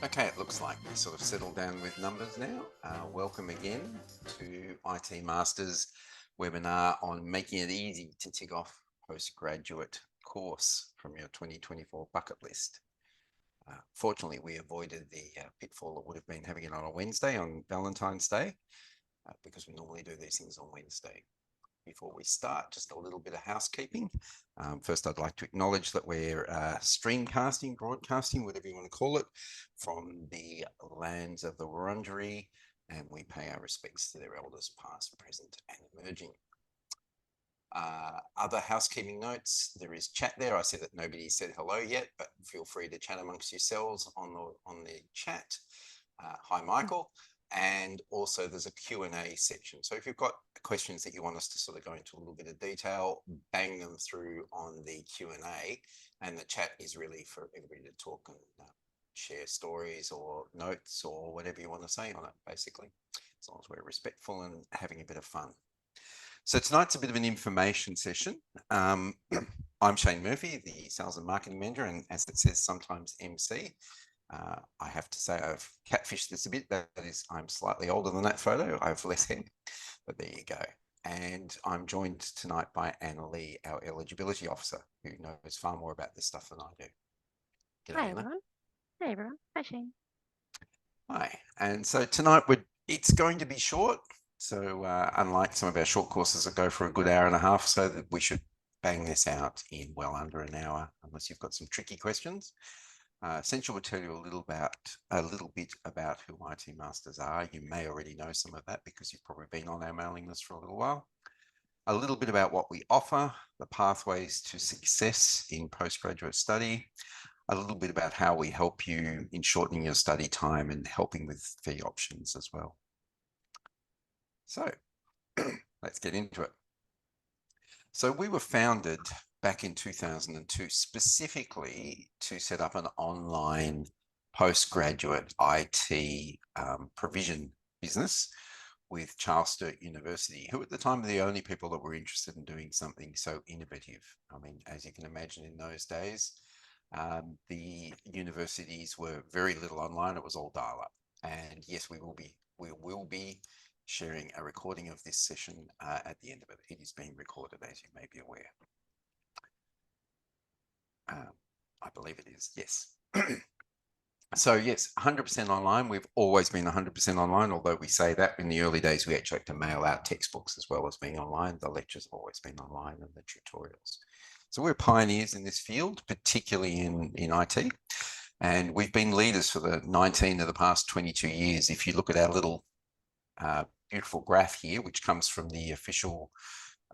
Okay, it looks like we sort of settled down with numbers now. Welcome again to IT Masters webinar on making it easy to tick off postgraduate course from your 2024 bucket list. Fortunately, we avoided the pitfall that would have been having it on a Wednesday on Valentine's Day because we normally do these things on Wednesday. Before we start, just a little bit of housekeeping. First, I'd like to acknowledge that we're streamcasting, broadcasting, whatever you want to call it, from the lands of the Wurundjeri, and we pay our respects to their elders past, present, and emerging. Other housekeeping notes, there is chat there. I said that nobody said hello yet, but feel free to chat amongst yourselves on the chat. Hi, Michael. And also there's a Q&A section. So if you've got questions that you want us to sort of go into a little bit of detail, bang them through on the Q&A, and the chat is really for everybody to talk and share stories or notes or whatever you want to say on it, basically, as long as we're respectful and having a bit of fun. So tonight's a bit of an information session. I'm Shane Murphy, the Sales and Marketing Manager, and as it says, sometimes MC. I have to say I've catfished this a bit. That is, I'm slightly older than that photo. I have less hair, but there you go. And I'm joined tonight by Anna Lee, our eligibility officer, who knows far more about this stuff than I do. G'day, Hi Anna. everyone. Hey everyone. Hi Shane. Hi. And so tonight it's going to be short. So unlike some of our short courses that go for a good hour and a half, so that we should bang this out in well under an hour, unless you've got some tricky questions. Essential will tell you a little bit about who IT Masters are. You may already know some of that because you've probably been on our mailing list for a little while. A little bit about what we offer, the pathways to success in postgraduate study, a little bit about how we help you in shortening your study time and helping with fee options as well. So let's get into it. So we were founded back in 2002 specifically to set up an online postgraduate IT provision business with Charles Sturt University, who at the time were the only people that were interested in doing something so innovative. I mean, as you can imagine in those days, the universities were very little online. It was all dial-up. And yes, we will be sharing a recording of this session at the end of it. It is being recorded, as you may be aware. I believe it is, yes. So yes, 100% online. We've always been 100% online, although we say that in the early days, we actually had to mail out textbooks as well as being online. The lectures have always been online and the tutorials. So we're pioneers in this field, particularly in IT. And we've been leaders for the 19 of the past 22 years. If you look at our little beautiful graph here, which comes from the official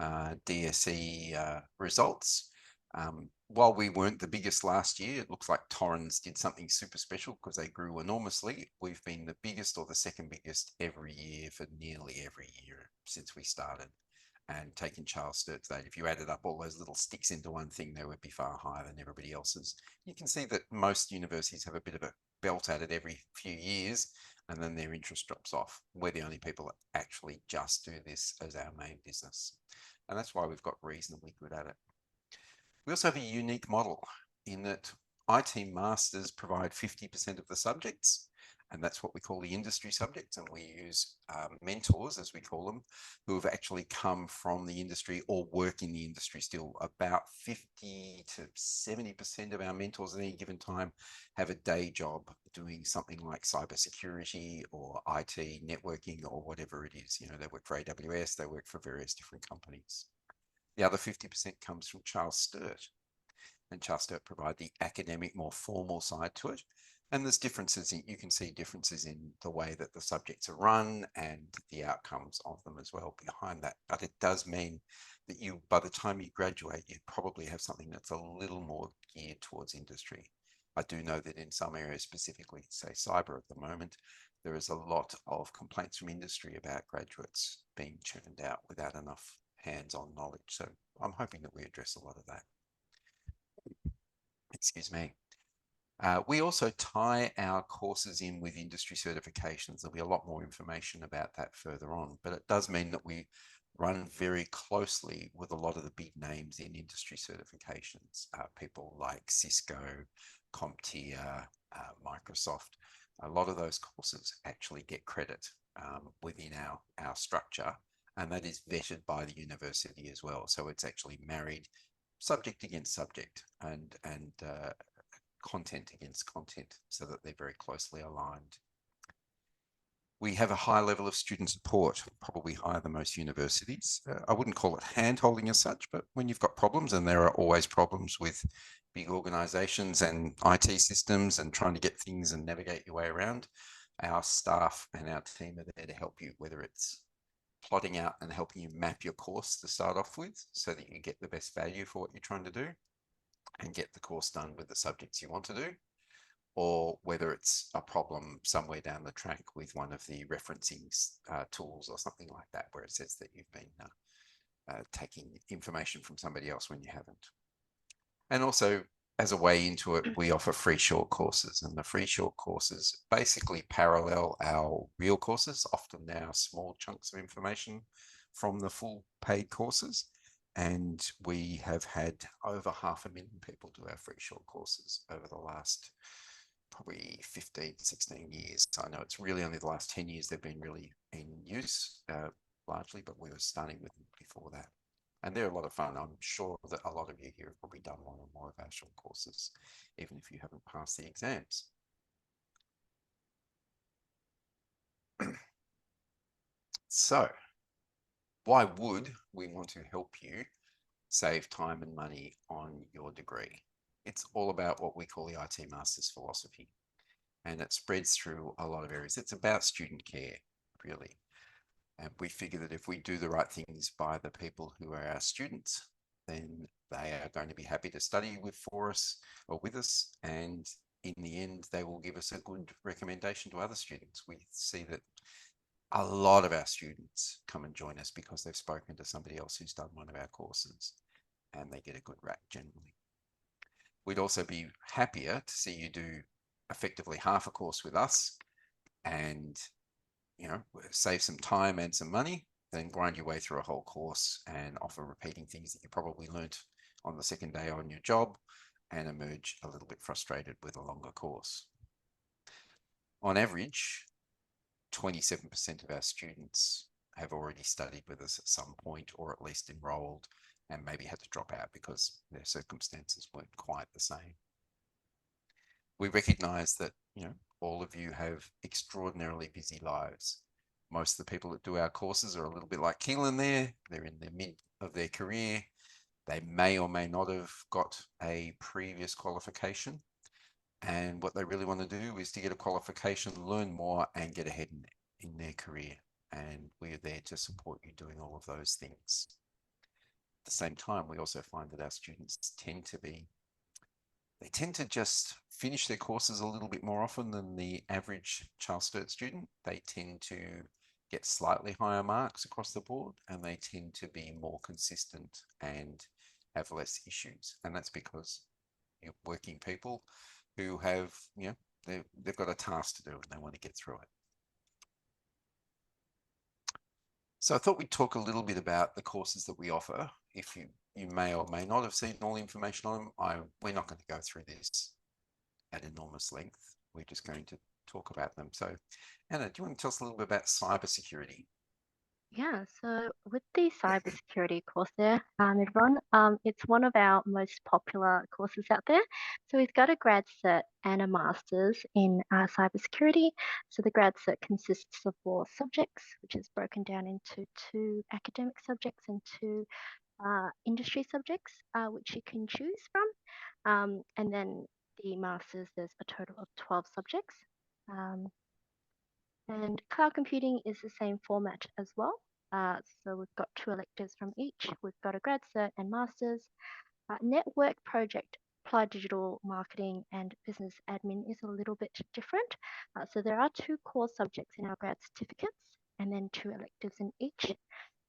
DSE results, while we weren't the biggest last year, it looks like Torrens did something super special because they grew enormously. We've been the biggest or the second biggest every year for nearly every year since we started. And taking Charles Sturt's data, if you added up all those little sticks into one thing, they would be far higher than everybody else's. You can see that most universities have a bit of a belt at it every few years, and then their interest drops off. We're the only people that actually just do this as our main business. And that's why we've got reasonably good at it. We also have a unique model in that IT Masters provide 50% of the subjects, and that's what we call the industry subjects. And we use mentors, as we call them, who have actually come from the industry or work in the industry still. About 50 to 70% of our mentors at any given time have a day job doing something like cybersecurity or IT networking or whatever it is. You know, they work for AWS, they work for various different companies. The other 50% comes from Charles Sturt, and Charles Sturt provide the academic, more formal side to it. And there's differences you can see differences in the way that the subjects are run and the outcomes of them as well behind that. But it does mean that by the time you graduate, you probably have something that's a little more geared towards industry. I do know that in some areas, specifically, say cyber at the moment, there is a lot of complaints from industry about graduates being churned out without enough hands-on knowledge. So I'm hoping that we address a lot of that. Excuse me. We also tie our courses in with industry certifications. There'll be a lot more information about that further on, but it does mean that we run very closely with a lot of the big names in industry certifications, people like Cisco, CompTIA, Microsoft. A lot of those courses actually get credit within our structure, and that is vetted by the university as well. So it's actually married subject against subject and content against content so that they're very closely aligned. We have a high level of student support, probably higher than most universities. I wouldn't call it hand-holding as such, but when you've got problems, and there are always problems with big organizations and IT systems and trying to get things and navigate your way around, our staff and our team are there to help you, whether it's plotting out and helping you map your course to start off with so that you get the best value for what you're trying to do and get the course done with the subjects you want to do, or whether it's a problem somewhere down the track with one of the referencing tools or something like that, where it says that you've been taking information from somebody else when you haven't. And also, as a way into it, we offer free short courses, and the free short courses basically parallel our real courses. Often they are small chunks of information from the full paid courses. And we have had over 500,000 people do our free short courses over the last probably 15, 16 years. I know it's really only the last 10 years they've been really in use largely, but we were starting with them before that. And they're a lot of fun. I'm sure that a lot of you here have probably done one or more of our short courses, even if you haven't passed the exams. So why would we want to help you save time and money on your degree? It's all about what we call the IT Masters philosophy, and it spreads through a lot of areas. It's about student care, really. And we figure that if we do the right things by the people who are our students, then they are going to be happy to study for us or with us. And in the end, they will give us a good recommendation to other students. We see that a lot of our students come and join us because they've spoken to somebody else who's done one of our courses, and they get a good rate generally. We'd also be happier to see you do effectively half a course with us and save some time and some money, then grind your way through a whole course and offer repeating things that you probably learnt on the second day on your job and emerge a little bit frustrated with a longer course. On average, 27% of our students have already studied with us at some point, or at least enrolled and maybe had to drop out because their circumstances weren't quite the same. We recognize that, all of you have extraordinarily busy lives. Most of the people that do our courses are a little bit like Keelan there. They're in the mid of their career. They may or may not have got a previous qualification. And what they really want to do is to get a qualification, learn more, and get ahead in their career. And we're there to support you doing all of those things. At the same time, we also find that our students tend to just finish their courses a little bit more often than the average Charles Sturt student. They tend to get slightly higher marks across the board, and they tend to be more consistent and have less issues. And that's because you're working people who have, they've got a task to do and they want to get through it. So I thought we'd talk a little bit about the courses that we offer. If you may or may not have seen all the information on them, we're not going to go through this at enormous length. We're just going to talk about them. So, Anna, do you want to tell us a little bit about cybersecurity? Yeah, so with the cybersecurity course there, everyone, it's one of our most popular courses out there. So we've got a grad cert and a master's in cybersecurity. So the grad cert consists of 4 subjects, which is broken down into 2 academic subjects and 2 industry subjects, which you can choose from. And then the master's, there's a total of 12 subjects. And cloud computing is the same format as well. So we've got 2 electives from each. We've got a grad cert and masters. Network project, applied digital marketing, and business admin is a little bit different. So there are 2 core subjects in our grad certificates and then 2 electives in each.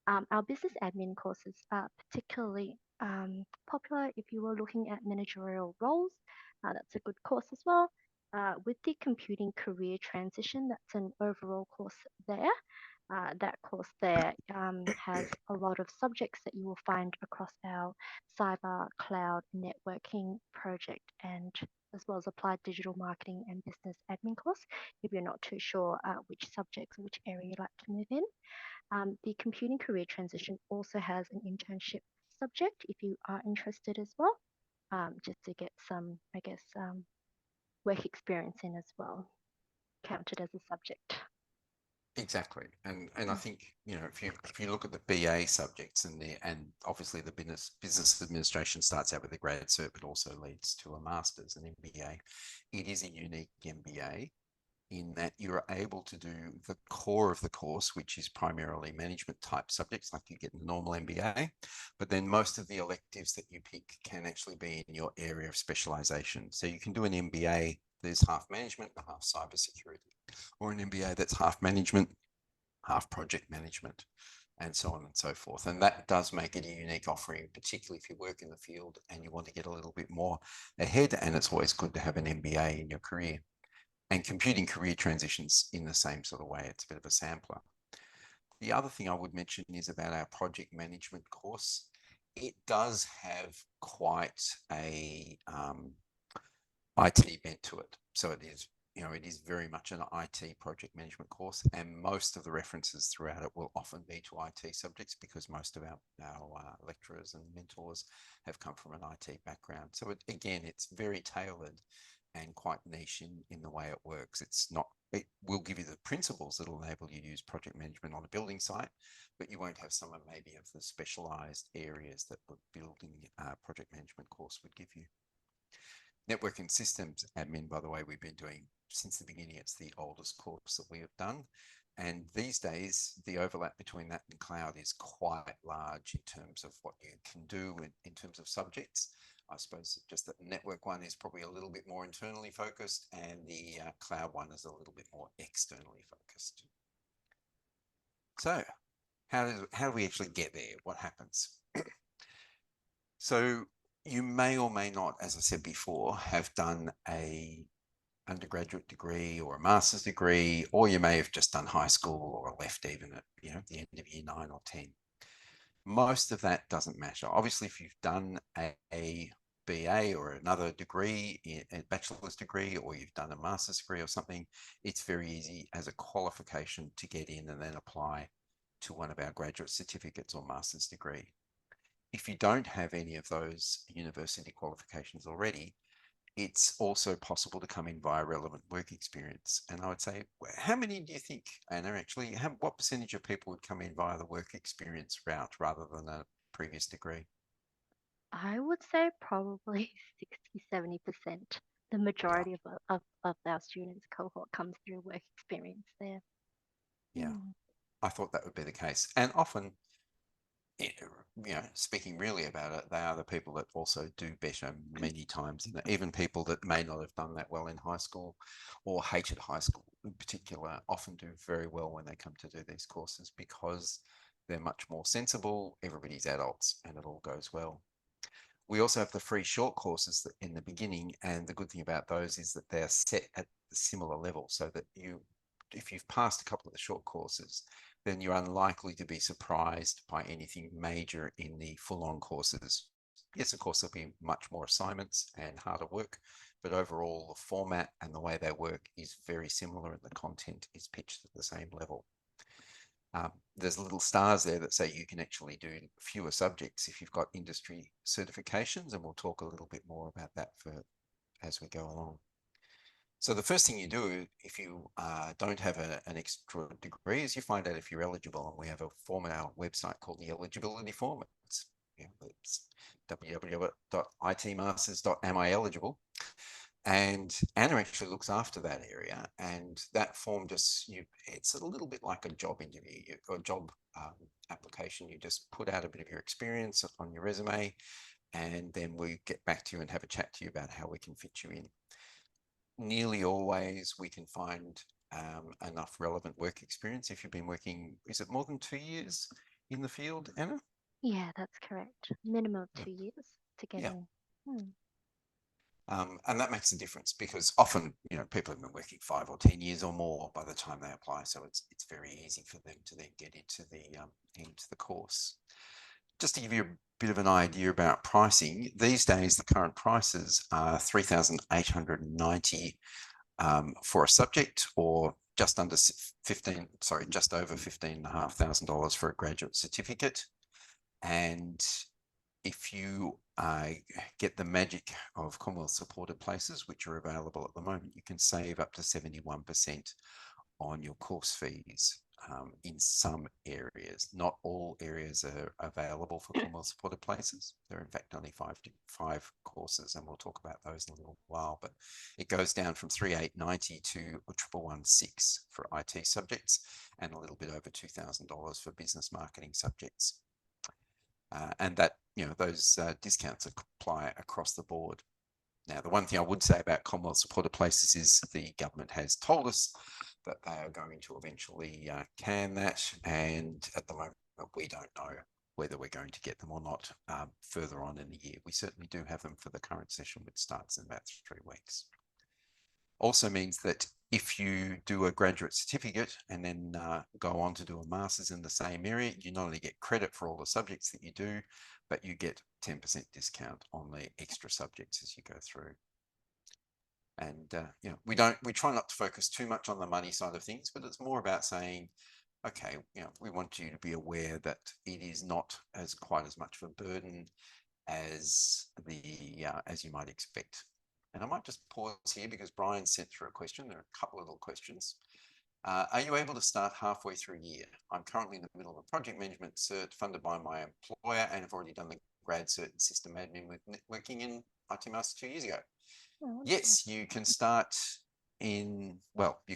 Our business admin courses are particularly popular if you were looking at managerial roles. That's a good course as well. With the computing career transition, that's an overall course there. That course there has a lot of subjects that you will find across our cyber cloud networking project and as well as applied digital marketing and business admin course if you're not too sure which subjects or which area you'd like to move in. The computing career transition also has an internship subject if you are interested as well, just to get some, I guess, work experience in as well, counted as a subject. Exactly. And I Mm. think, if you look at the BA subjects and obviously the business administration starts out with a grad cert, but also leads to a master's and MBA. It is a unique MBA in that you're able to do the core of the course, which is primarily management type subjects like you get in the normal MBA, but then most of the electives that you pick can actually be in your area of specialization. So you can do an MBA there's half management and half cybersecurity, or an MBA that's half management, half project management, and so on and so forth. And that does make it a unique offering, particularly if you work in the field and you want to get a little bit more ahead. And it's always good to have an MBA in your career. And computing career transitions in the same sort of way. It's a bit of a sampler. The other thing I would mention is about our project management course. It does have quite a IT bent to it. So it is very much an IT project management course, and most of the references throughout it will often be to IT subjects because most of our lecturers and mentors have come from an IT background. So again, it's very tailored and quite niche in the way it works. It will give you the principles that will enable you to use project management on a building site, but you won't have some of maybe of the specialized areas that the building project management course would give you. Networking systems admin, by the way, we've been doing since the beginning. It's the oldest course that we have done. And these days, the overlap between that and cloud is quite large in terms of what you can do in terms of subjects. I suppose just that the network one is probably a little bit more internally focused, and the cloud one is a little bit more externally focused. So how do we actually get there? What happens? So you may or may not, as I said before, have done a undergraduate degree or a master's degree, or you may have just done high school or left even at the end of year 9 or 10. Most of that doesn't matter. Obviously, if you've done a BA or another degree, a bachelor's degree, or you've done a master's degree or something, it's very easy as a qualification to get in and then apply to one of our graduate certificates or master's degree. If you don't have any of those university qualifications already, it's also possible to come in via relevant work experience. And I would say, how many do you think, Anna, actually, what percentage of people would come in via the work experience route rather than a previous degree? I would say probably 60-70%. The Yeah, majority of our students cohort comes through work experience there. yeah. Mm. I thought that would be the case. And often, speaking really about it, they are the people that also do better many times. Even people that may not have done that well in high school or hated high school in particular often do very well when they come to do these courses because they're much more sensible. Everybody's adults and it all goes well. We also have the free short courses that in the beginning, and the good thing about those is that they're set at the similar level so that if you've passed a couple of the short courses, then you're unlikely to be surprised by anything major in the full-on courses. Yes, of course, there'll be much more assignments and harder work, but overall, the format and the way they work is very similar and the content is pitched at the same level. There's little stars there that say you can actually do fewer subjects if you've got industry certifications, and we'll talk a little bit more about that as we go along. So the first thing you do if you don't have an extra degree is you find out if you're eligible, and we have a form on our website called the eligibility form. It's www.itmasters.amIeligible. And Anna actually looks after that area, and that form it's a little bit like a job interview or job application. You just put out a bit of your experience on your resume, and then we get back to you and have a chat to you about how we can fit you in. Nearly always we can find enough relevant work experience. If you've been working, is it more than 2 years in the field, Anna? Yeah, that's correct. Minimum of Yeah. 2 years to get Yeah. in. Hmm. And that makes a difference because often, people have been working 5 or 10 years or more by the time they apply. So it's very easy for them to then get into the course. Just to give you a bit of an idea about pricing, these days the current prices are $3,890 for a subject, or just over $15,500 for a graduate certificate. And if you get the magic of Commonwealth supported places, which are available at the moment, you can save up to 71% on your course fees in some areas. Not all areas are available for Commonwealth supported places. There are in fact only five courses, and we'll talk about those in a little while, but it goes down from 3,890 to 1,116 for IT subjects and a little bit over $2,000 for business marketing subjects. And that, those discounts apply across the board. Now, the one thing I would say about Commonwealth supported places is the government has told us that they are going to eventually can that. And at the moment, we don't know whether we're going to get them or not further on in the year. We certainly do have them for the current session, which starts in about 3 weeks. Also means that if you do a graduate certificate and then go on to do a master's in the same area, you not only get credit for all the subjects that you do, but you get 10% discount on the extra subjects as you go through. And we try not to focus too much on the money side of things, but it's more about saying, okay, we want you to be aware that it is not quite as much of a burden as you might expect. And I might just pause here because Brian sent through a question. There are a couple of little questions. Are you able to start halfway through a year? I'm currently in the middle of a project management cert funded by my employer and have already done the grad cert in system admin with networking in IT Master 2 years ago. Oh, Yes, you can start in March, you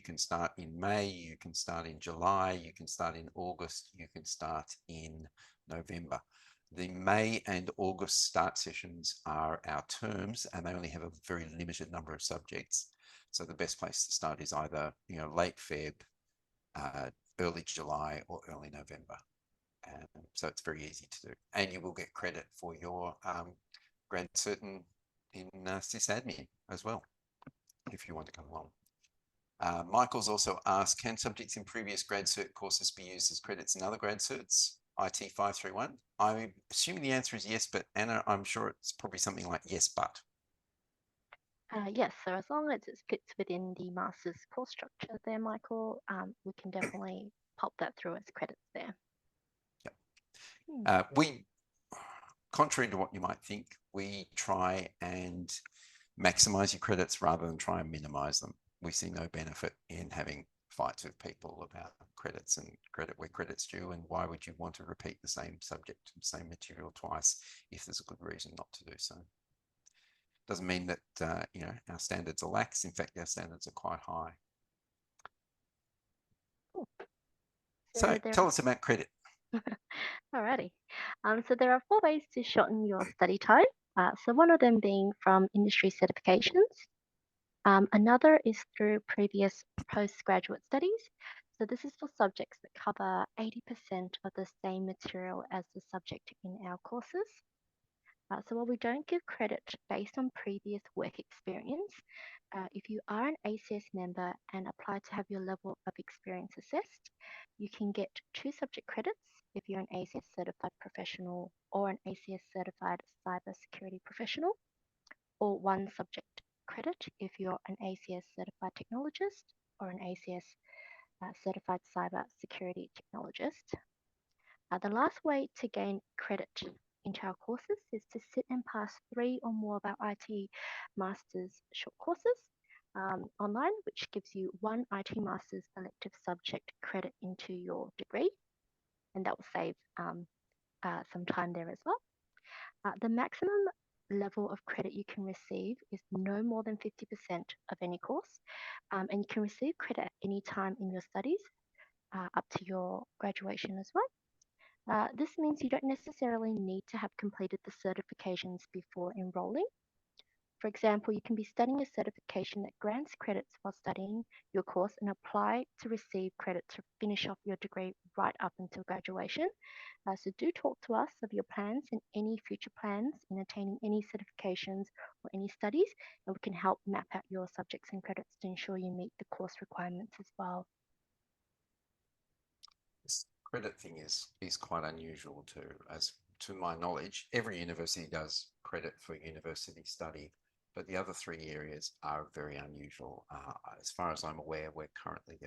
can start in May, you can start in July, you can start in August, you can start in November. The May and August start sessions are our terms, and they only have a very limited number of subjects. So the best place to start is either late Feb, early July, or early November. So it's very easy to do, and you will get credit for your grad cert in sysadmin as well, if you want to come along. Michael's also asked, can subjects in previous grad cert courses be used as credits in other grad certs? IT 531. I'm assuming the answer is yes, but Anna, I'm sure it's probably something like yes, but. Yes, so as long as it fits within the master's course structure there, Michael, we can definitely pop that through as credits there. Yep. Contrary to what you might think, we try and maximize your credits rather than try and minimize them. We see no benefit in having fights with people about credits and where credit's due, and why would you want to repeat the same subject, same material twice if there's a good reason not to do so. Doesn't mean that our standards are lax. In fact, our standards are quite high. Cool. So tell us about credit. Alrighty. So there are 4 ways to shorten your study time. So one of them being from industry certifications. Another is through previous postgraduate studies. So this is for subjects that cover 80% of the same material as the subject in our courses. So while we don't give credit based on previous work experience, if you are an ACS member and apply to have your level of experience assessed, you can get 2 subject credits if you're an ACS certified professional or an ACS certified cybersecurity professional, or 1 subject credit if you're an ACS certified technologist or an ACS certified cybersecurity technologist. The last way to gain credit into our courses is to sit and pass 3 or more of our IT Masters short courses online, which gives you 1 IT Masters elective subject credit into your degree, and that will save some time there as well. The maximum level of credit you can receive is no more than 50% of any course, and you can receive credit at any time in your studies up to your graduation as well. This means you don't necessarily need to have completed the certifications before enrolling. For example, you can be studying a certification that grants credits while studying your course and apply to receive credit to finish off your degree right up until graduation. So do talk to us of your plans and any future plans in attaining any certifications or any studies, and we can help map out your subjects and credits to ensure you meet the course requirements as well. This credit thing is quite unusual too, as to my knowledge. Every university does credit for university study, but the other three areas are very unusual. As far as I'm aware, we're currently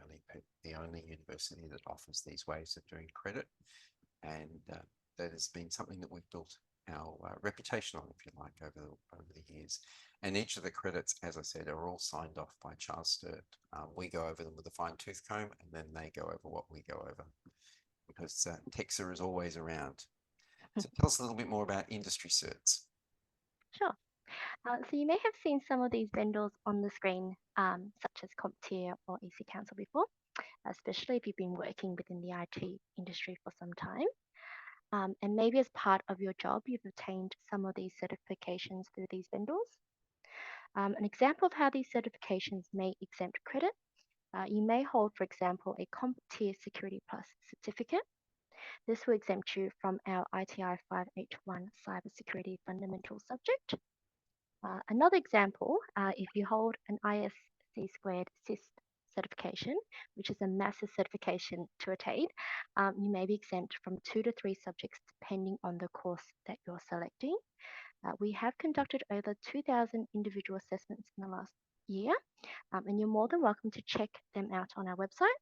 the only university that offers these ways of doing credit, and that has been something that we've built our reputation on, if you like, over the years. And each of the credits, as I said, are all signed off by Charles Sturt. We go over them with a fine tooth comb, and then they go over what we go over, because TEXA is always around. So tell us a little bit more about industry certs. Sure. So you may have seen some of these vendors on the screen, such as CompTIA or EC Council before, especially if you've been working within the IT industry for some time. And maybe as part of your job, you've obtained some of these certifications through these vendors. An example of how these certifications may exempt credit, you may hold, for example, a CompTIA Security Plus certificate. This will exempt you from our ITI 581 Cybersecurity Fundamentals subject. Another example, if you hold an ISC squared CISP certification, which is a massive certification to attain, you may be exempt from 2 to 3 subjects depending on the course that you're selecting. We have conducted over 2,000 individual assessments in the last year, and you're more than welcome to check them out on our website.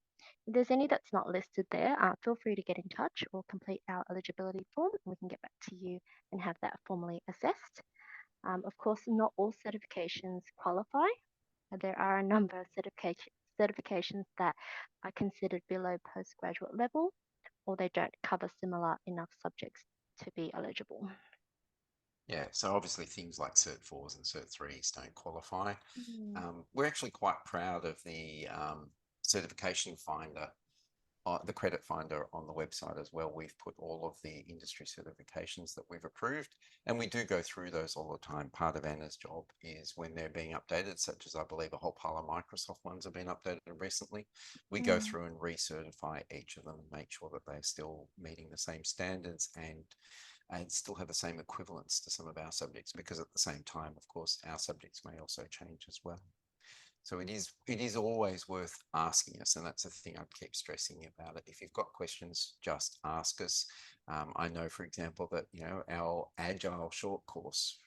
If there's any that's not listed there, feel free to get in touch or complete our eligibility form, and we can get back to you and have that formally assessed. Of course, not all certifications qualify. There are a number of certifications that are considered below postgraduate level, or they don't cover similar enough subjects to be eligible. Yeah, so obviously things like Cert 4s and Cert 3s don't qualify. Mm. We're actually quite proud of the certification finder, the credit finder on the website as well. We've put all of the industry certifications that we've approved, and we do go through those all the time. Part of Anna's job is when they're being updated, such as I believe a whole pile of Microsoft ones have been updated recently, we go Mm. through and recertify each of them and make sure that they're still meeting the same standards and still have the same equivalence to some of our subjects, because at the same time, of course, our subjects may also change as well. So it is always worth asking us, and that's the thing I keep stressing about it. If you've got questions, just ask us. I know, for example, that our Agile short course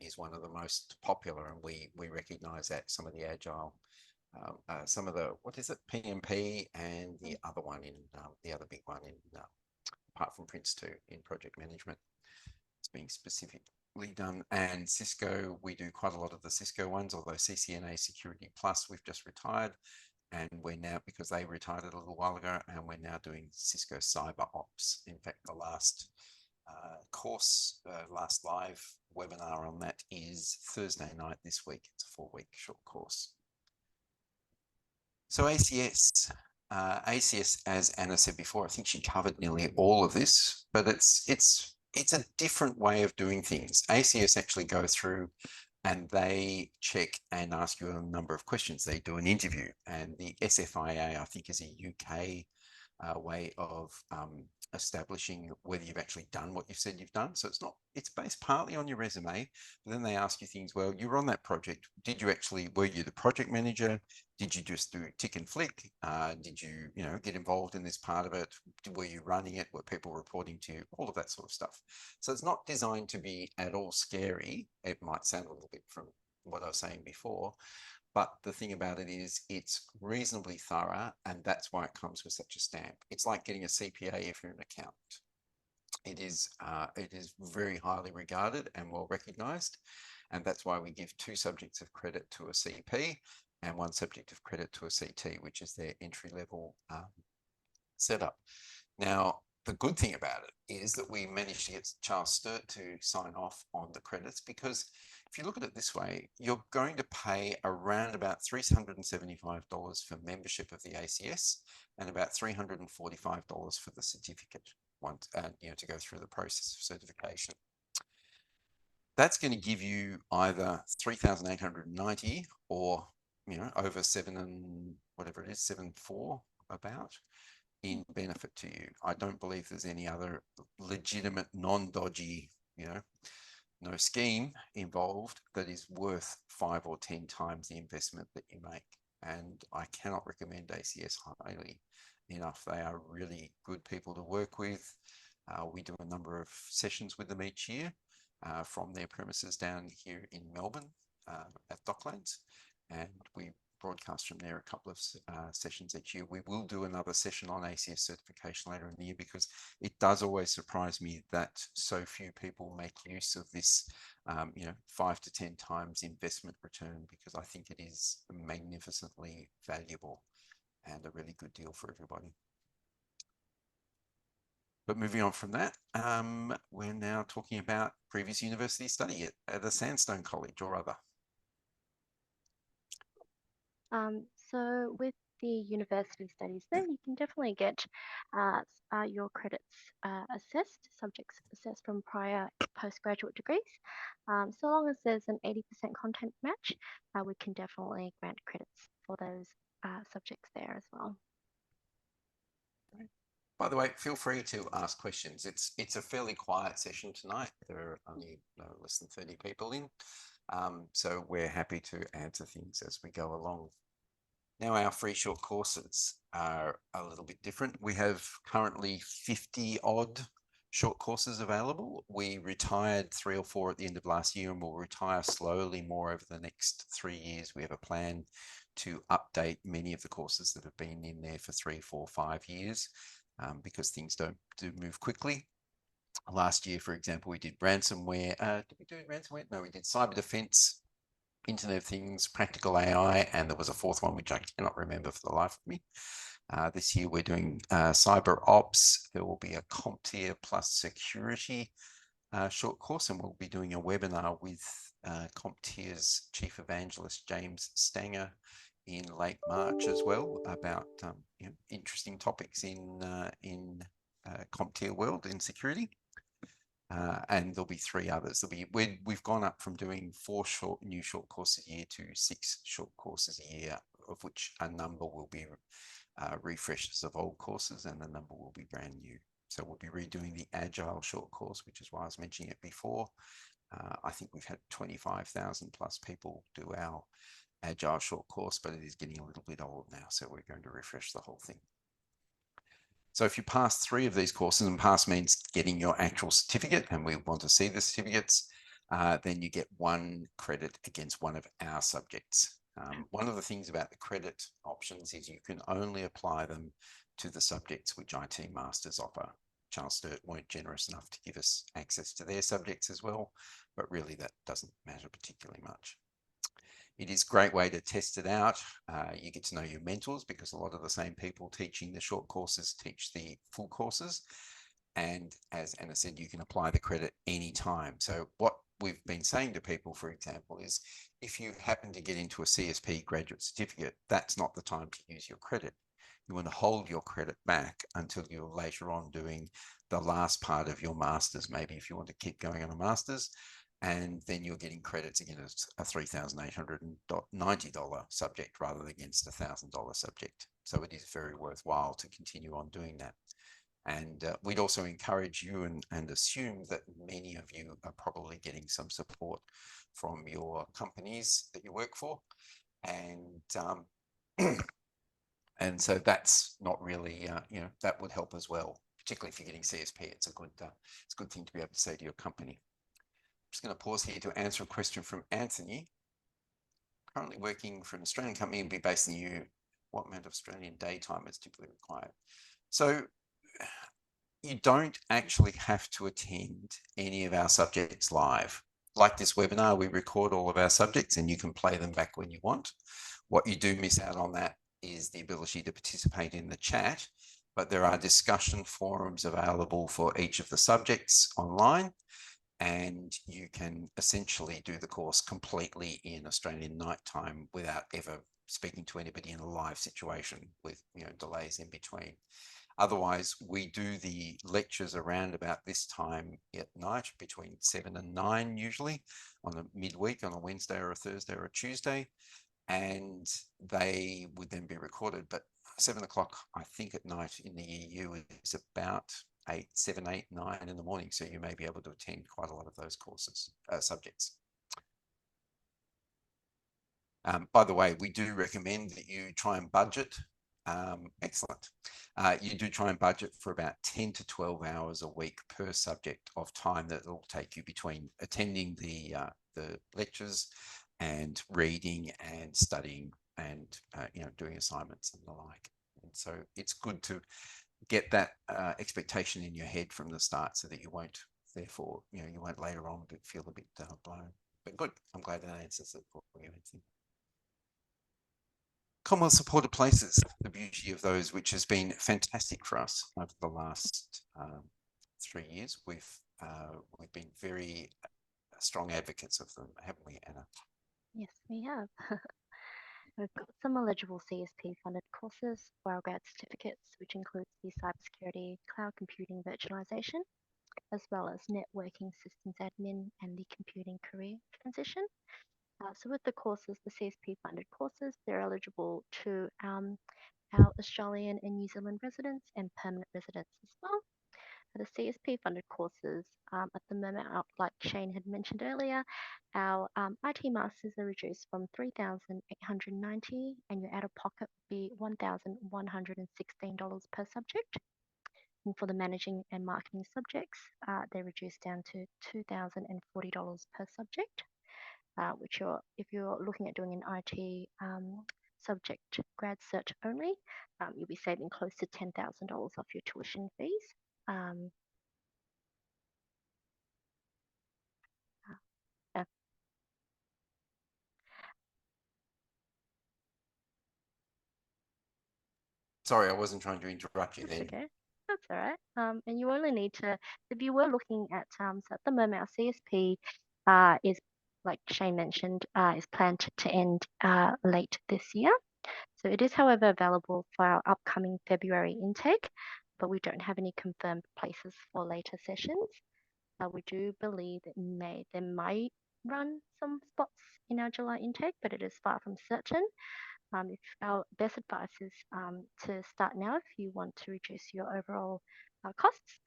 is one of the most popular, and we recognise that some of the Agile, some of the PMP, and the other one in the other big one in apart from Prince 2 in project management, it's being specifically done. And Cisco, we do quite a lot of the Cisco ones, although CCNA Security Plus, we've just retired. And we're now, because they retired a little while ago, and we're now doing Cisco Cyber Ops. In fact, the last last live webinar on that is Thursday night this week. It's a 4-week short course. So ACS, as Anna said before, I think she covered nearly all of this, but it's a different way of doing things. ACS actually go through and they check and ask you a number of questions. They do an interview, and the SFIA, I think, is a UK way of establishing whether you've actually done what you've said you've done. So it's based partly on your resume, but then they ask you things. Well, you were on that project. Were you the project manager? Did you just do tick and flick? Did you, get involved in this part of it? Were you running it? Were people reporting to you? All of that sort of stuff. So it's not designed to be at all scary. It might sound a little bit from what I was saying before, but the thing about it is it's reasonably thorough, and that's why it comes with such a stamp. It's like getting a CPA if you're an accountant. It is very highly regarded and well recognized, and that's why we give 2 subjects of credit to a CP and 1 subject of credit to a CT, which is their entry-level setup. Now, the good thing about it is that we managed to get Charles Sturt to sign off on the credits, because if you look at it this way, you're going to pay around about $375 for membership of the ACS and about $345 for the certificate, to go through the process of certification. that's going to give you either 3,890 or, over 7 and whatever it is, 7.4 about in benefit to you. I don't believe there's any other legitimate non-dodgy, no scheme involved that is worth 5 or 10 times the investment that you make. And I cannot recommend ACS highly enough. They are really good people to work with. We do a number of sessions with them each year from their premises down here in Melbourne at Docklands, and we broadcast from there a couple of sessions each year. We will do another session on ACS certification later in the year, because it does always surprise me that so few people make use of this, 5 to 10 times investment return, because I think it is magnificently valuable and a really good deal for everybody. But moving on from that, we're now talking about previous university study at a Sandstone College or other. So with the university studies there, you can definitely get your credits assessed, subjects assessed from prior postgraduate degrees. So long as there's an 80% content match, we can definitely grant credits for those subjects there as well. By the way, feel free to ask questions. It's a fairly quiet session tonight. There are only no less than 30 people in. So we're happy to answer things as we go along. Now, our free short courses are a little bit different. We have currently 50 odd short courses available. We retired 3 or 4 at the end of last year, and we'll retire slowly more over the next 3 years. We have a plan to update many of the courses that have been in there for 3, 4, 5 years, because things do move quickly. Last year, for example, we did ransomware. Did we do ransomware? No, we did cyber defense, Internet of Things, practical AI, and there was a 4th one which I cannot remember for the life of me. This year we're doing cyber ops. There will be a CompTIA plus security short course, and we'll be doing a webinar with CompTIA's Chief Evangelist James Stanger in late March as well, about interesting topics in CompTIA world in security. And there'll be 3 others. We've gone up from doing 4 new short courses a year to 6 short courses a year, of which a number will be refreshes of old courses, and a number will be brand new. So we'll be redoing the Agile short course, which is why I was mentioning it before. I think we've had 25,000 plus people do our Agile short course, but it is getting a little bit old now, so we're going to refresh the whole thing. So if you pass 3 of these courses, and pass means getting your actual certificate, and we want to see the certificates, then you get 1 credit against one of our subjects. One of the things about the credit options is you can only apply them to the subjects which IT Masters offer. Charles Sturt weren't generous enough to give us access to their subjects as well, but really that doesn't matter particularly much. It is a great way to test it out. You get to know your mentors, because a lot of the same people teaching the short courses teach the full courses. And as Anna said, you can apply the credit anytime. So what we've been saying to people, for example, is if you happen to get into a CSP graduate certificate, that's not the time to use your credit. You want to hold your credit back until you're later on doing the last part of your master's, maybe if you want to keep going on a master's. And then you're getting credits against a $3,890 subject rather than against a $1,000 subject. So it is very worthwhile to continue on doing that. And we'd also encourage you and assume that many of you are probably getting some support from your companies that you work for. And and so that's not really, that would help as well, particularly if you're getting CSP. It's a good thing to be able to say to your company. I'm just going to pause here to answer a question from Anthony. Currently working for an Australian company and be based in the EU. What amount of Australian daytime is typically required? So you don't actually have to attend any of our subjects live. Like this webinar, we record all of our subjects and you can play them back when you want. What you do miss out on that is the ability to participate in the chat, but there are discussion forums available for each of the subjects online. And you can essentially do the course completely in Australian nighttime without ever speaking to anybody in a live situation with delays in between. Otherwise, we do the lectures around about this time at night, between 7 and 9 usually, on a midweek, on a Wednesday or a Thursday or a Tuesday, and they would then be recorded. But 7 o'clock, I think, at night in the EU is about 7, 8, 9 in the morning. So you may be able to attend quite a lot of those courses, subjects. By the way, we do recommend that you try and budget. Excellent. You do try and budget for about 10 to 12 hours a week per subject of time that will take you between attending the lectures and reading and studying and doing assignments and the like. And so it's good to get that expectation in your head from the start, so that you won't, therefore, you won't later on feel a bit blown. But good. I'm glad that answers it for you. Commonwealth supported places, the beauty of those, which has been fantastic for us over the last 3 years. We've been very strong advocates of them, haven't we, Anna? Yes, we have. We've got some eligible CSP funded courses for our grad certificates, which includes the cybersecurity, cloud computing virtualization, as well as networking systems admin and the computing career transition. So with the courses, the CSP funded courses, they're eligible to our Australian and New Zealand residents and permanent residents as well. The CSP funded courses, at the moment, like Shane had mentioned earlier, our IT masters are reduced from 3,890, and your out of pocket would be $1,116 per subject. And for the managing and marketing subjects, they're reduced down to $2,040 per subject, which if you're looking at doing an IT subject grad cert only, you'll be saving close to $10,000 off your tuition fees. Sorry, I wasn't trying to interrupt you That's then. okay. That's all right. And you only need to, if you were looking at, so at the moment, our CSP is, like Shane mentioned, is planned to end late this year. So it is, however, available for our upcoming February intake, but we don't have any confirmed places for later sessions. We do believe that there might run some spots in our July intake, but it is far from certain. If our best advice is to start now if you want to reduce your overall costs.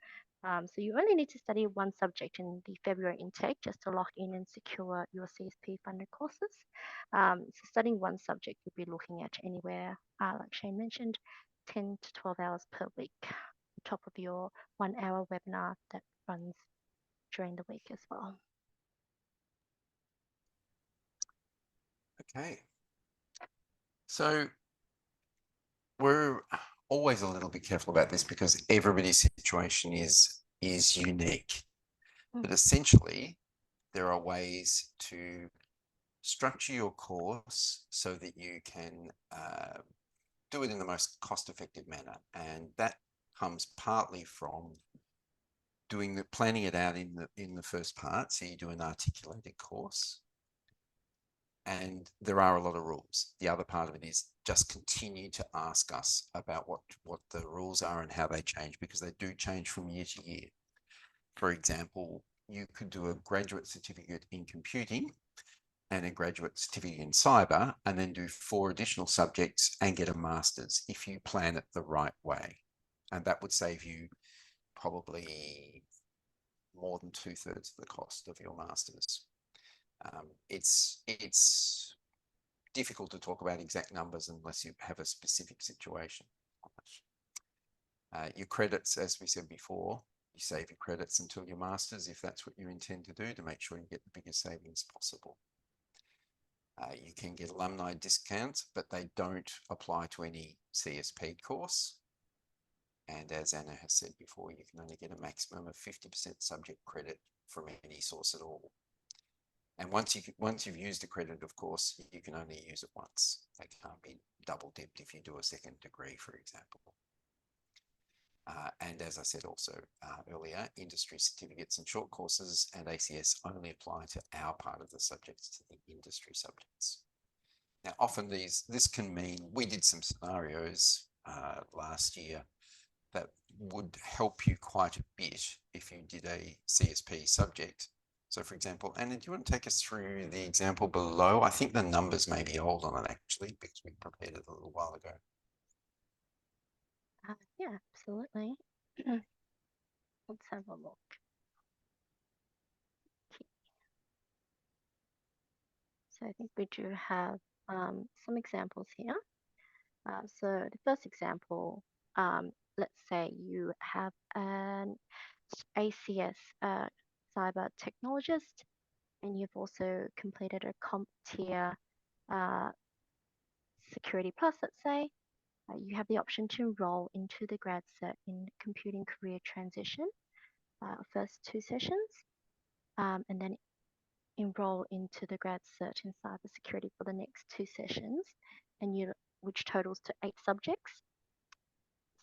So you only need to study one subject in the February intake just to lock in and secure your CSP funded courses. So studying one subject, you'll be looking at anywhere, like Shane mentioned, 10 to 12 hours per week, on top of your 1 hour webinar that runs during the week as well. Okay. So we're always a little bit careful about this because everybody's situation is unique. But essentially, there are ways to structure your course so that you can do it in the most cost-effective manner. And that comes partly from planning it out in the first part. So you do an articulated course. And there are a lot of rules. The other part of it is just continue to ask us about what the rules are and how they change, because they do change from year to year. For example, you could do a graduate certificate in computing and a graduate certificate in cyber, and then do 4 additional subjects and get a master's if you plan it the right way. And that would save you probably more than 2/3 of the cost of your master's. It's difficult to talk about exact numbers unless you have a specific situation. Your credits, as we said before, you save your credits until your master's if that's what you intend to do, to make sure you get the biggest savings possible. You can get alumni discounts, but they don't apply to any CSP course. And as Anna has said before, you can only get a maximum of 50% subject credit from any source at all. And once you've used the credit, of course, you can only use it once. They can't be double dipped if you do a second degree, for example. And as I said also earlier, industry certificates and short courses and ACS only apply to our part of the subjects, to the industry subjects. Now, often this can mean, we did some scenarios last year that would help you quite a bit if you did a CSP subject. So for example, Anna, do you want to take us through the example below? I think the numbers may be old on it actually, because we prepared it a little while ago. Yeah, absolutely. Let's have a look. Okay. So I think we do have some examples here. So the first example, let's say you have an ACS cyber technologist, and you've also completed a CompTIA uh, Security Plus, let's say. You have the option to enroll into the grad cert in computing career transition, first 2 sessions, and then enroll into the grad cert in cybersecurity for the next 2 sessions, and which totals to 8 subjects.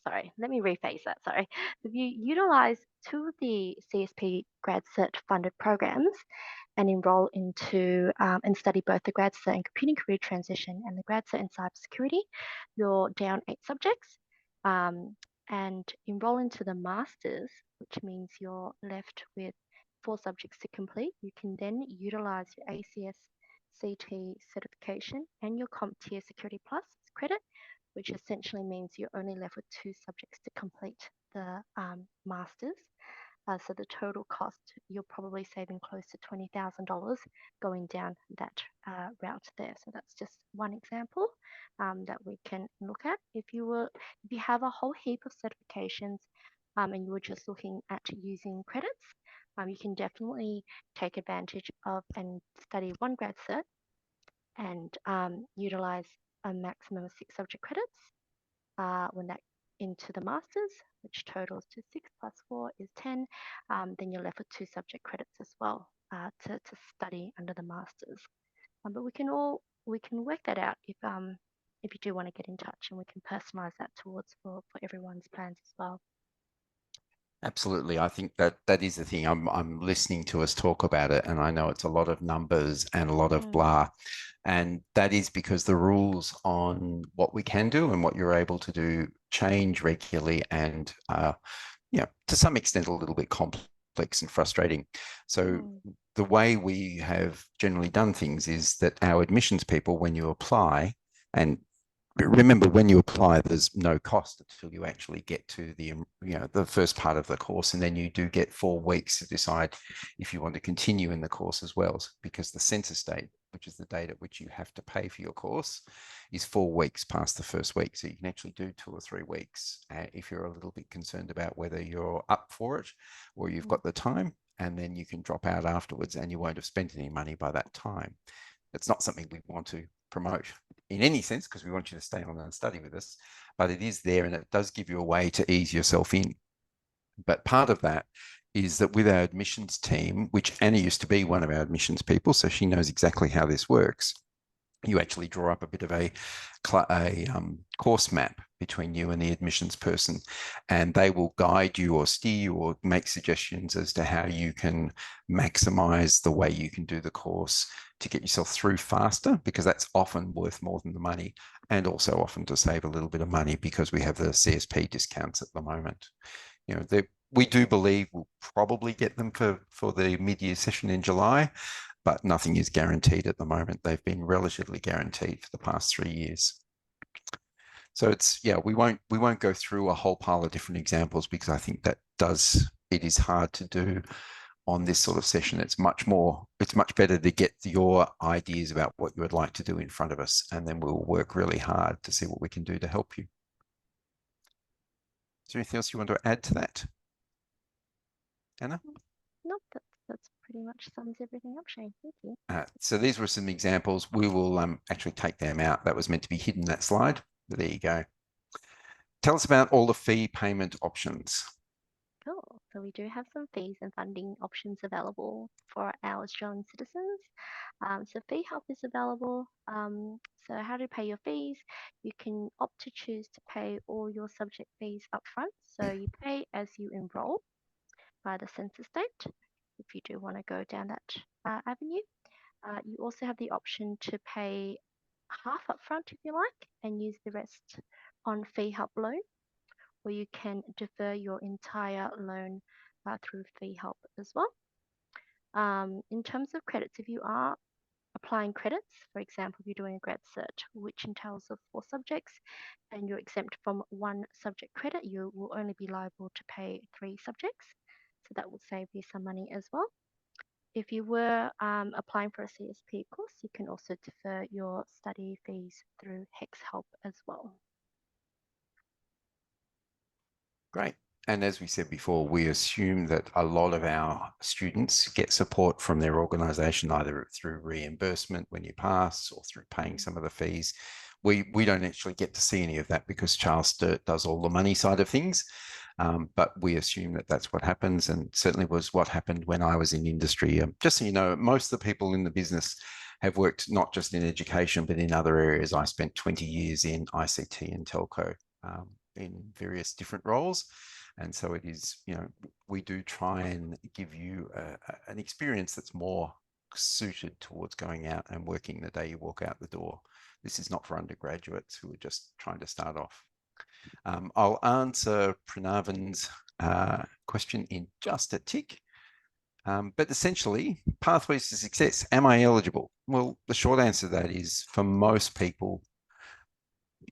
Sorry, let me rephrase that. Sorry. If you utilize 2 of the CSP grad cert funded programs and enroll into and study both the grad cert in computing career transition and the grad cert in cybersecurity, you're down 8 subjects. And enroll into the masters, which means you're left with 4 subjects to complete. You can then utilize your ACS CT certification and your CompTIA Security Plus credit, which essentially means you're only left with 2 subjects to complete the masters. So the total cost, you're probably saving close to $20,000 going down that route there. So that's just one example that we can look at. If you have a whole heap of certifications and you were just looking at using credits, you can definitely take advantage of and study one grad cert and utilize a maximum of 6 subject credits when that into the masters, which totals to 6 + 4 is 10. Then you're left with 2 subject credits as well to study under the masters. But we can work that out if you do want to get in touch, and we can personalize that towards for everyone's plans as well. Absolutely. I think that is the thing. I'm listening to us talk about it, and I know it's a lot of numbers and a lot of blah. And that is because the rules on what we can do and what you're able to do change regularly and to some extent a little bit complex and frustrating. So the way we have generally done things is that our admissions people, when you apply, and remember, when you apply, there's no cost until you actually get to the first part of the course, and then you do get 4 weeks to decide if you want to continue in the course as well, because the census date, which is the date at which you have to pay for your course, is 4 weeks past the first week. So you can actually do 2 or 3 weeks if you're a little bit concerned about whether you're up for it or you've got the time, and then you can drop out afterwards and you won't have spent any money by that time. It's not something we want to promote in any sense, because we want you to stay on and study with us, but it is there and it does give you a way to ease yourself in. But part of that is that with our admissions team, which Anna used to be one of our admissions people, so she knows exactly how this works, you actually draw up a bit of a course map between you and the admissions person, and they will guide you or steer you or make suggestions as to how you can maximize the way you can do the course to get yourself through faster, because that's often worth more than the money, and also often to save a little bit of money because we have the CSP discounts at the moment. We do believe we'll probably get them for the mid-year session in July, but nothing is guaranteed at the moment. They've been relatively guaranteed for the past 3 years. So we won't go through a whole pile of different examples, because I think it is hard to do on this sort of session. It's much better to get your ideas about what you would like to do in front of us, and then we'll work really hard to see what we can do to help you. Is there anything else you want to add to that, Anna? Nope, that's pretty much sums everything up, Shane. Thank you. So these were some examples. We will actually take them out. That was meant to be hidden, that slide. But there you go. Tell us about all the fee payment options. Cool. So we do have some fees and funding options available for our Australian citizens. So Fee Help is available. So how to pay your fees? You can opt to choose to pay all your subject fees upfront. So you pay as you enroll by the census date, if you do want to go down that avenue. You also have the option to pay half upfront if you like, and use the rest on Fee Help loan. or you can defer your entire loan through fee help as well. In terms of credits, if you are applying credits, for example, if you're doing a grad cert, which entails of 4 subjects, and you're exempt from 1 subject credit, you will only be liable to pay 3 subjects. So that will save you some money as well. If you were applying for a CSP course, you can also defer your study fees through HEX Help as well. Great. And as we said before, we assume that a lot of our students get support from their organisation, either through reimbursement when you pass or through paying some of the fees. We don't actually get to see any of that because Charles Sturt does all the money side of things. But we assume that that's what happens, and certainly was what happened when I was in industry. Just so you know, most of the people in the business have worked not just in education, but in other areas. I spent 20 years in ICT and telco in various different roles. And so it is, you know, we do try and give you an experience that's more suited towards going out and working the day you walk out the door. This is not for undergraduates who are just trying to start off. I'll answer Pranavan's question in just a tick. But essentially, pathways to success. Am I eligible? Well, the short answer to that is for most people,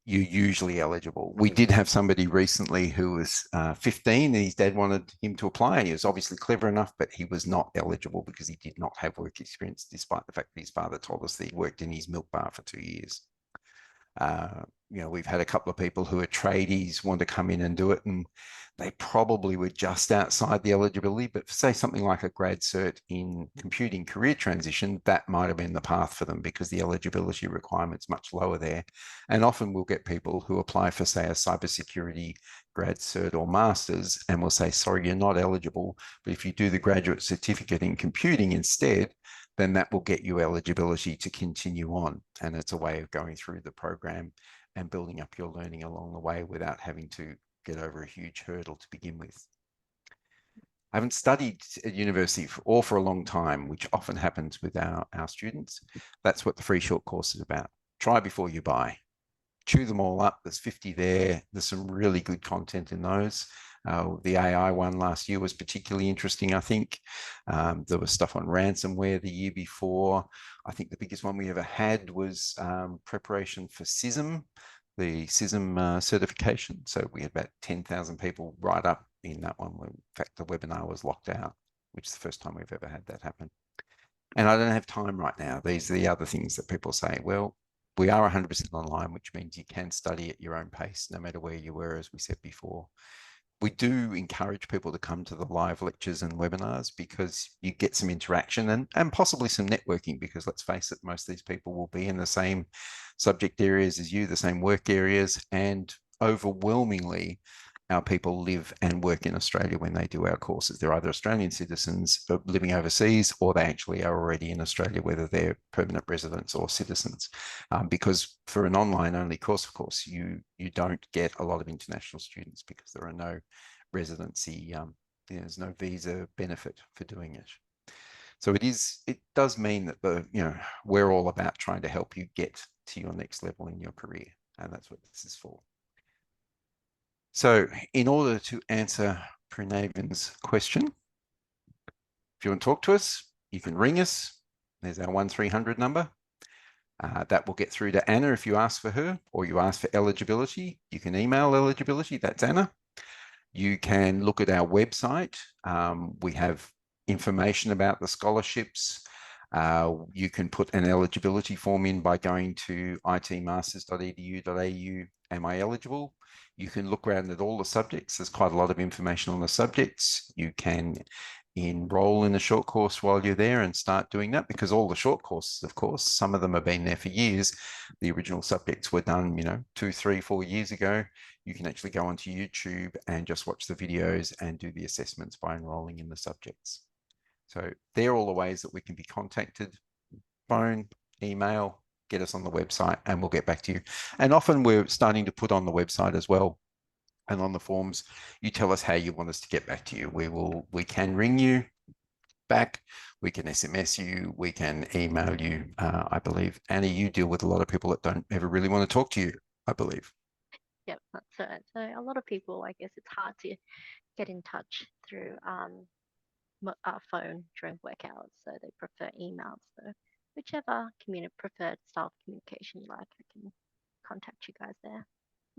you're usually eligible. We did have somebody recently who was 15 and his dad wanted him to apply. He was obviously clever enough, but he was not eligible because he did not have work experience, despite the fact that his father told us that he worked in his milk bar for 2 years. You know, we've had a couple of people who are tradies want to come in and do it, and they probably were just outside the eligibility. But for, say, something like a grad cert in computing career transition, that might have been the path for them because the eligibility requirement's much lower there. And often we'll get people who apply for, say, a cybersecurity grad cert or master's, and we'll say, sorry, you're not eligible, but if you do the graduate certificate in computing instead, then that will get you eligibility to continue on. And it's a way of going through the program and building up your learning along the way without having to get over a huge hurdle to begin with. I haven't studied at university for a long time, which often happens with our students. That's what the free short course is about. Try before you buy. Chew them all up. There's 50 there. There's some really good content in those. The AI one last year was particularly interesting, I think. There was stuff on ransomware the year before. I think the biggest one we ever had was preparation for CISM, the CISM certification. So we had about 10,000 people right up in that one. In fact, the webinar was locked out, which is the first time we've ever had that happen. And I don't have time right now. These are the other things that people say, well, we are 100% online, which means you can study at your own pace, no matter where you were, as we said before. We do encourage people to come to the live lectures and webinars because you get some interaction and possibly some networking, because let's face it, most of these people will be in the same subject areas as you, the same work areas, and overwhelmingly, our people live and work in Australia when they do our courses. They're either Australian citizens living overseas, or they actually are already in Australia, whether they're permanent residents or citizens. Because for an online-only course, of course, you don't get a lot of international students because there are no residency, there's no visa benefit for doing it. So it does mean that we're all about trying to help you get to your next level in your career, and that's what this is for. So in order to answer Pranavan's question, if you want to talk to us, you can ring us. There's our 1300 number. That will get through to Anna if you ask for her, or you ask for eligibility. You can email eligibility, that's Anna. You can look at our website. We have information about the scholarships. You can put an eligibility form in by going to itmasters.edu.au, am I eligible? You can look around at all the subjects. There's quite a lot of information on the subjects. You can enroll in a short course while you're there and start doing that, because all the short courses, of course, some of them have been there for years. The original subjects were done, 2, 3, 4 years ago. You can actually go onto YouTube and just watch the videos and do the assessments by enrolling in the subjects. So they're all the ways that we can be contacted: phone, email, get us on the website, and we'll get back to you. And often we're starting to put on the website as well, and on the forms, you tell us how you want us to get back to you. We can ring you back, we can SMS you, we can email you. I believe, Annie, you deal with a lot of people that don't ever really want to talk to you, I believe. Yep, that's right. So a lot of people, I guess it's hard to get in touch through phone during work hours, so they prefer emails. So whichever preferred style of communication you like, I can contact you guys there.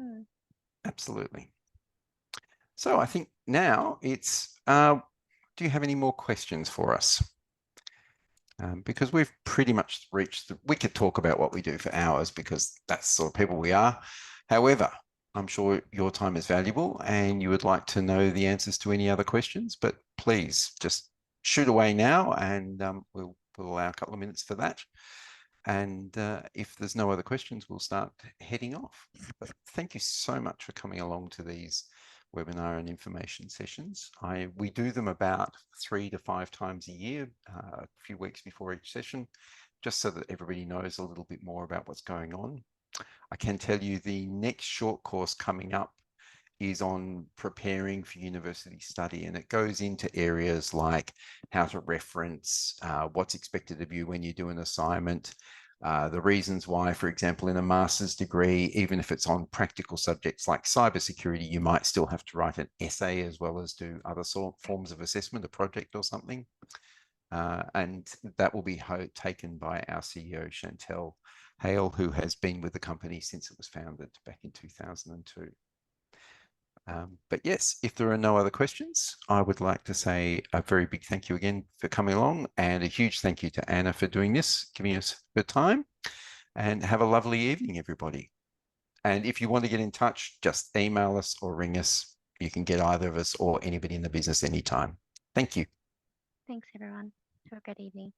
Hmm. Absolutely. So I think now it's, do you have any more questions for us? Because we've pretty much reached we could talk about what we do for hours because that's the sort of people we are. However, I'm sure your time is valuable and you would like to know the answers to any other questions, but please just shoot away now and we'll allow a couple of minutes for that. And if there's no other questions, we'll start heading off. But thank you so much for coming along to these webinar and information sessions. We do them about 3 to 5 times a year, a few weeks before each session, just so that everybody knows a little bit more about what's going on. I can tell you the next short course coming up is on preparing for university study, and it goes into areas like how to reference, what's expected of you when you do an assignment, the reasons why, for example, in a master's degree, even if it's on practical subjects like cybersecurity, you might still have to write an essay as well as do other forms of assessment, a project or something. And that will be taken by our CEO, Chantel Hale, who has been with the company since it was founded back in 2002. But yes, if there are no other questions, I would like to say a very big thank you again for coming along, and a huge thank you to Anna for doing this, giving us her time, and have a lovely evening, everybody. And if you want to get in touch, just email us or ring us. You can get either of us or anybody in the business anytime. Thank you. Thanks, everyone. Have a great evening.